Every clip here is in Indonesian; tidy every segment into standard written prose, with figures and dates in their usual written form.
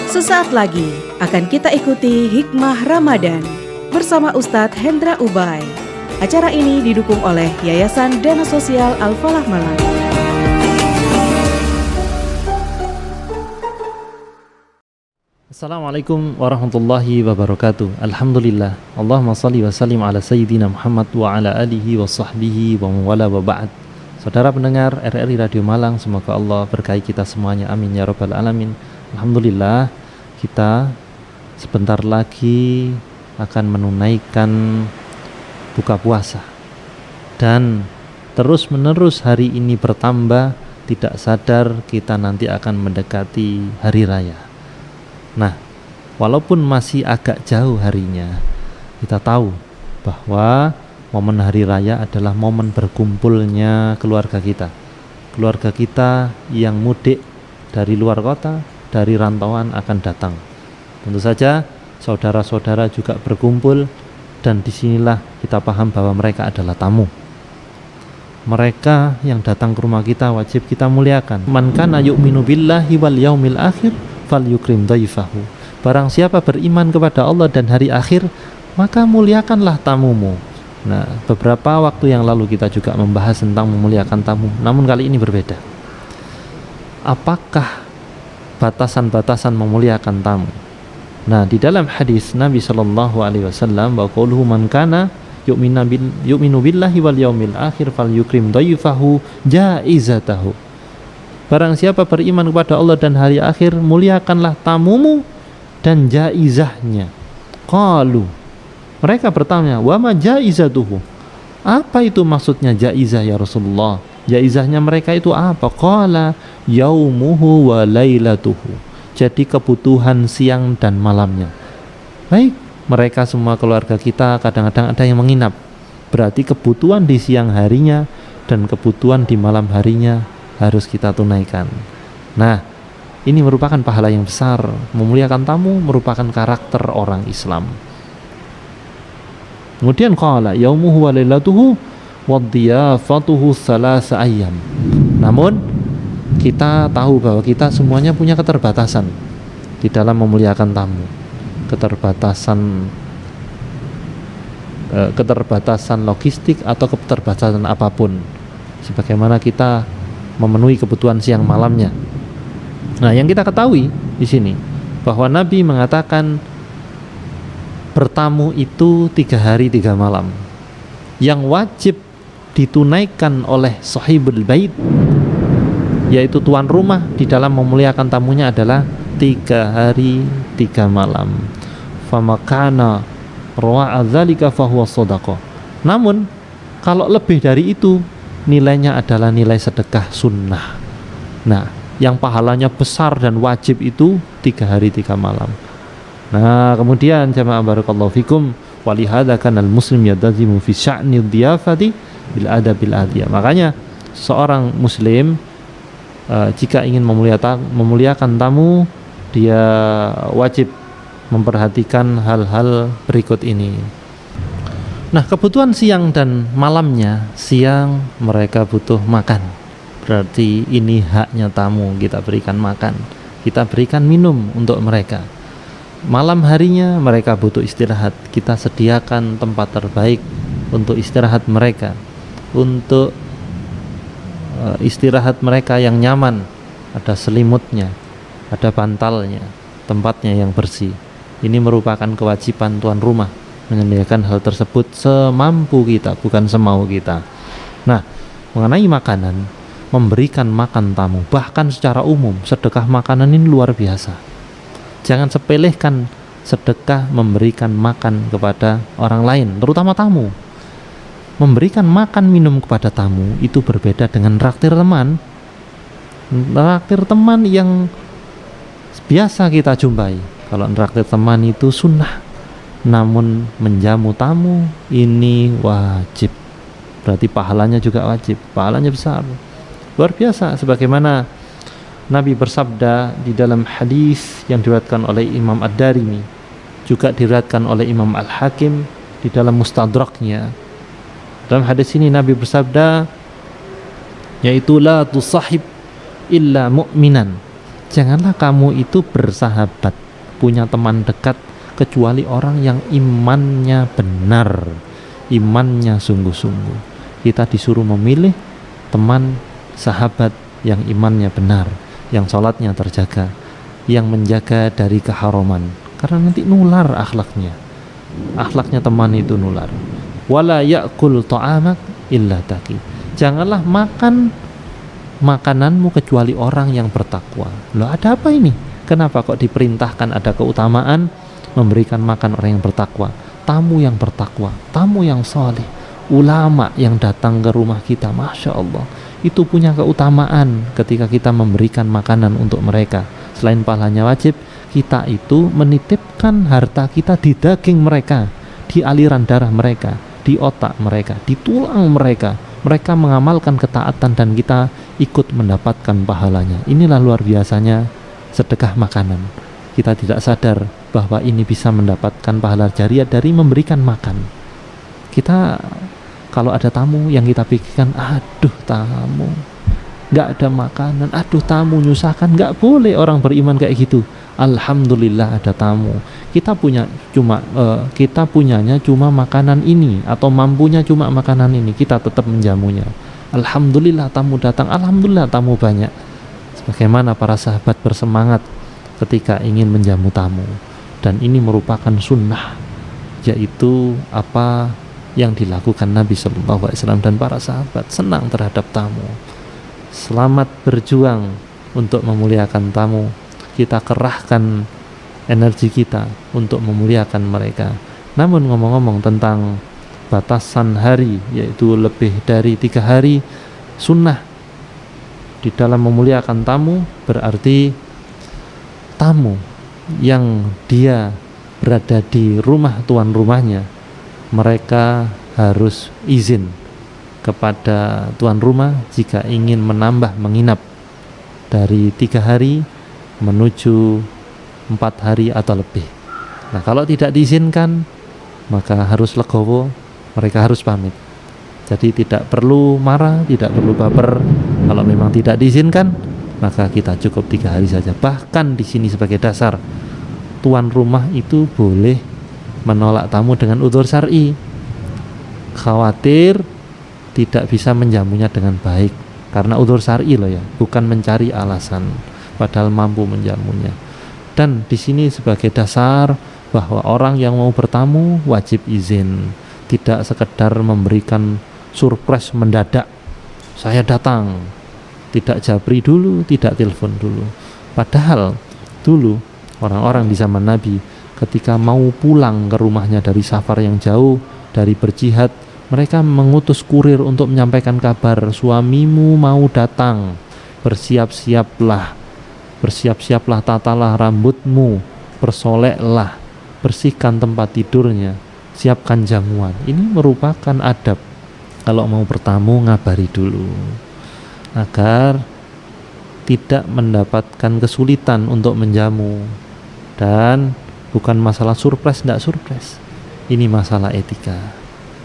Sesaat lagi akan kita ikuti Hikmah Ramadan bersama Ustadz Hendra Ubay. Acara ini didukung oleh Yayasan Dana Sosial Al-Falah Malang. Assalamualaikum warahmatullahi wabarakatuh. Alhamdulillah. Allahumma salli wa sallim ala sayyidina Muhammad wa ala alihi wa sahbihi wa mawala wa ba'd. Saudara pendengar RRI Radio Malang, semoga Allah berkahi kita semuanya. Amin ya rabbal alamin. Alhamdulillah, kita sebentar lagi akan menunaikan buka puasa. Dan terus menerus hari ini bertambah, tidak sadar kita nanti akan mendekati hari raya. Nah, walaupun masih agak jauh harinya, kita tahu bahwa momen hari raya adalah momen berkumpulnya keluarga kita. Keluarga kita yang mudik dari luar kota, dari rantauan akan datang. Tentu saja saudara-saudara juga berkumpul, dan disinilah kita paham bahwa mereka adalah tamu. Mereka yang datang ke rumah kita wajib kita muliakan. Man kana yu'minu billahi wal yaumil akhir falyukrim dhaifahu. Barang siapa beriman kepada Allah dan hari akhir, maka muliakanlah tamumu. Nah, beberapa waktu yang lalu kita juga membahas tentang memuliakan tamu, namun kali ini berbeda. Apakah batasan-batasan memuliakan tamu? Nah, di dalam hadis Nabi sallallahu alaihi wasallam, wa qauluhu man kana yu'minu billahi wal yaumil akhir falyukrim dhaifahu jaizatahu. Barang siapa beriman kepada Allah dan hari akhir, muliakanlah tamumu dan jaizahnya. Qalu, mereka bertanya, wa ma jaizatuhu? Apa itu maksudnya jaizah ya Rasulullah? Jaizahnya mereka itu apa? Qala yaumuhu wa lailatuhu. Jadi kebutuhan siang dan malamnya. Baik, mereka semua keluarga kita kadang-kadang ada yang menginap. Berarti kebutuhan di siang harinya dan kebutuhan di malam harinya harus kita tunaikan. Nah, ini merupakan pahala yang besar. Memuliakan tamu merupakan karakter orang Islam. Kemudian qala yaumuhu wa lailatuhu wa dhiyafatuhu thalatha ayyam. Namun kita tahu bahwa kita semuanya punya keterbatasan di dalam memuliakan tamu. Keterbatasan logistik atau keterbatasan apapun. Sebagaimana kita memenuhi kebutuhan siang malamnya. Nah, yang kita ketahui di sini bahwa Nabi mengatakan bertamu itu 3 hari 3 malam. Yang wajib ditunaikan oleh sahibul bait, yaitu tuan rumah, di dalam memuliakan tamunya adalah 3 hari 3 malam. Famakana ra'a dzalika fahuwa shadaqah. Namun kalau lebih dari itu, nilainya adalah nilai sedekah sunnah. Nah, yang pahalanya besar dan wajib itu 3 hari 3 malam. Nah, kemudian jamaah barakallahu fikum, walihada kanal muslim yadazimu fi sya'ni dhiyafati bil adabil adiyah. Makanya seorang muslim jika ingin memuliakan tamu, dia wajib memperhatikan hal-hal berikut ini. Nah, kebutuhan siang dan malamnya, siang mereka butuh makan. Berarti ini haknya tamu, kita berikan makan, kita berikan minum untuk mereka. Malam harinya mereka butuh istirahat, kita sediakan tempat terbaik untuk istirahat mereka, untuk istirahat mereka yang nyaman, ada selimutnya, ada bantalnya, tempatnya yang bersih. Ini merupakan kewajiban tuan rumah, menyediakan hal tersebut semampu kita, bukan semau kita. Nah, mengenai makanan, memberikan makan tamu, bahkan secara umum, sedekah makanan ini luar biasa. Jangan sepelehkan sedekah memberikan makan kepada orang lain, terutama tamu. Memberikan makan minum kepada tamu itu berbeda dengan traktir teman. Traktir teman yang biasa kita jumpai. Kalau traktir teman itu sunnah, namun menjamu tamu ini wajib. Berarti pahalanya juga wajib, pahalanya besar, luar biasa. Sebagaimana Nabi bersabda di dalam hadis yang diriwayatkan oleh Imam Ad-Darimi, juga diriwayatkan oleh Imam Al-Hakim di dalam Mustadraknya. Dalam hadis ini Nabi bersabda, yaitu la tusahib illa mu'minan Janganlah kamu itu bersahabat, punya teman dekat, kecuali orang yang imannya benar, imannya sungguh-sungguh. Kita disuruh memilih teman, sahabat yang imannya benar, yang sholatnya terjaga, yang menjaga dari keharaman, karena nanti nular akhlaknya. Akhlaknya teman itu nular. Wala ya'kul ta'amak illa taqi. Janganlah makan makananmu kecuali orang yang bertakwa. Loh, ada apa ini? Kenapa kok diperintahkan ada keutamaan memberikan makan orang yang bertakwa? Tamu yang bertakwa, tamu yang soleh, ulama yang datang ke rumah kita, Masya Allah, itu punya keutamaan ketika kita memberikan makanan untuk mereka. Selain pahalanya wajib, kita itu menitipkan harta kita di daging mereka, di aliran darah mereka, di otak mereka, di tulang mereka. Mereka mengamalkan ketaatan dan kita ikut mendapatkan pahalanya. Inilah luar biasanya sedekah makanan. Kita tidak sadar bahwa ini bisa mendapatkan pahala jariah dari memberikan makan. Kita kalau ada tamu yang kita pikirkan, aduh tamu, nggak ada makanan, aduh tamu nyusahkan. Nggak boleh orang beriman kayak gitu. Alhamdulillah ada tamu. Kita punyanya cuma makanan ini, atau mampunya cuma makanan ini, kita tetap menjamunya. Alhamdulillah tamu datang, alhamdulillah tamu banyak. Sebagaimana para sahabat bersemangat ketika ingin menjamu tamu, dan ini merupakan sunnah, yaitu apa yang dilakukan Nabi SAW dan para sahabat, senang terhadap tamu. Selamat berjuang untuk memuliakan tamu. Kita kerahkan energi kita untuk memuliakan mereka. Namun ngomong-ngomong tentang batasan hari, yaitu lebih dari 3 hari, sunnah di dalam memuliakan tamu berarti tamu yang dia berada di rumah tuan rumahnya, mereka harus izin kepada tuan rumah jika ingin menambah menginap dari 3 hari menuju 4 hari atau lebih. Nah, kalau tidak diizinkan, maka harus legowo, mereka harus pamit. Jadi tidak perlu marah, tidak perlu baper. Kalau memang tidak diizinkan, maka kita cukup 3 hari saja. Bahkan di sini sebagai dasar, tuan rumah itu boleh menolak tamu dengan udzur syar'i. Khawatir tidak bisa menjamunya dengan baik karena udzur syar'i loh ya, bukan mencari alasan, padahal mampu menjamunya. Dan di sini sebagai dasar bahwa orang yang mau bertamu wajib izin, tidak sekedar memberikan surprise mendadak. Saya datang, tidak japri dulu, tidak telepon dulu. Padahal dulu orang-orang di zaman Nabi ketika mau pulang ke rumahnya dari safar yang jauh, dari berjihad, mereka mengutus kurir untuk menyampaikan kabar, suamimu mau datang, bersiap-siaplah, tatalah rambutmu, bersoleklah, bersihkan tempat tidurnya, siapkan jamuan. Ini merupakan adab. Kalau mau bertamu ngabari dulu, agar tidak mendapatkan kesulitan untuk menjamu. Dan bukan masalah surprise, tidak surprise, ini masalah etika.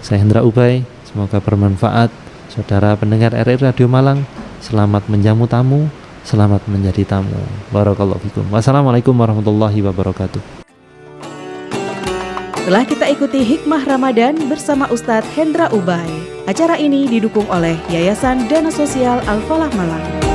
Saya Hendra Ubay, semoga bermanfaat. Saudara pendengar RRI Radio Malang, selamat menjamu tamu, selamat menjadi tamu. Barakallahu fikum. Wassalamualaikum warahmatullahi wabarakatuh. Telah kita ikuti Hikmah Ramadan bersama Ustadz Hendra Ubay. Acara ini didukung oleh Yayasan Dana Sosial Al-Falah Malang.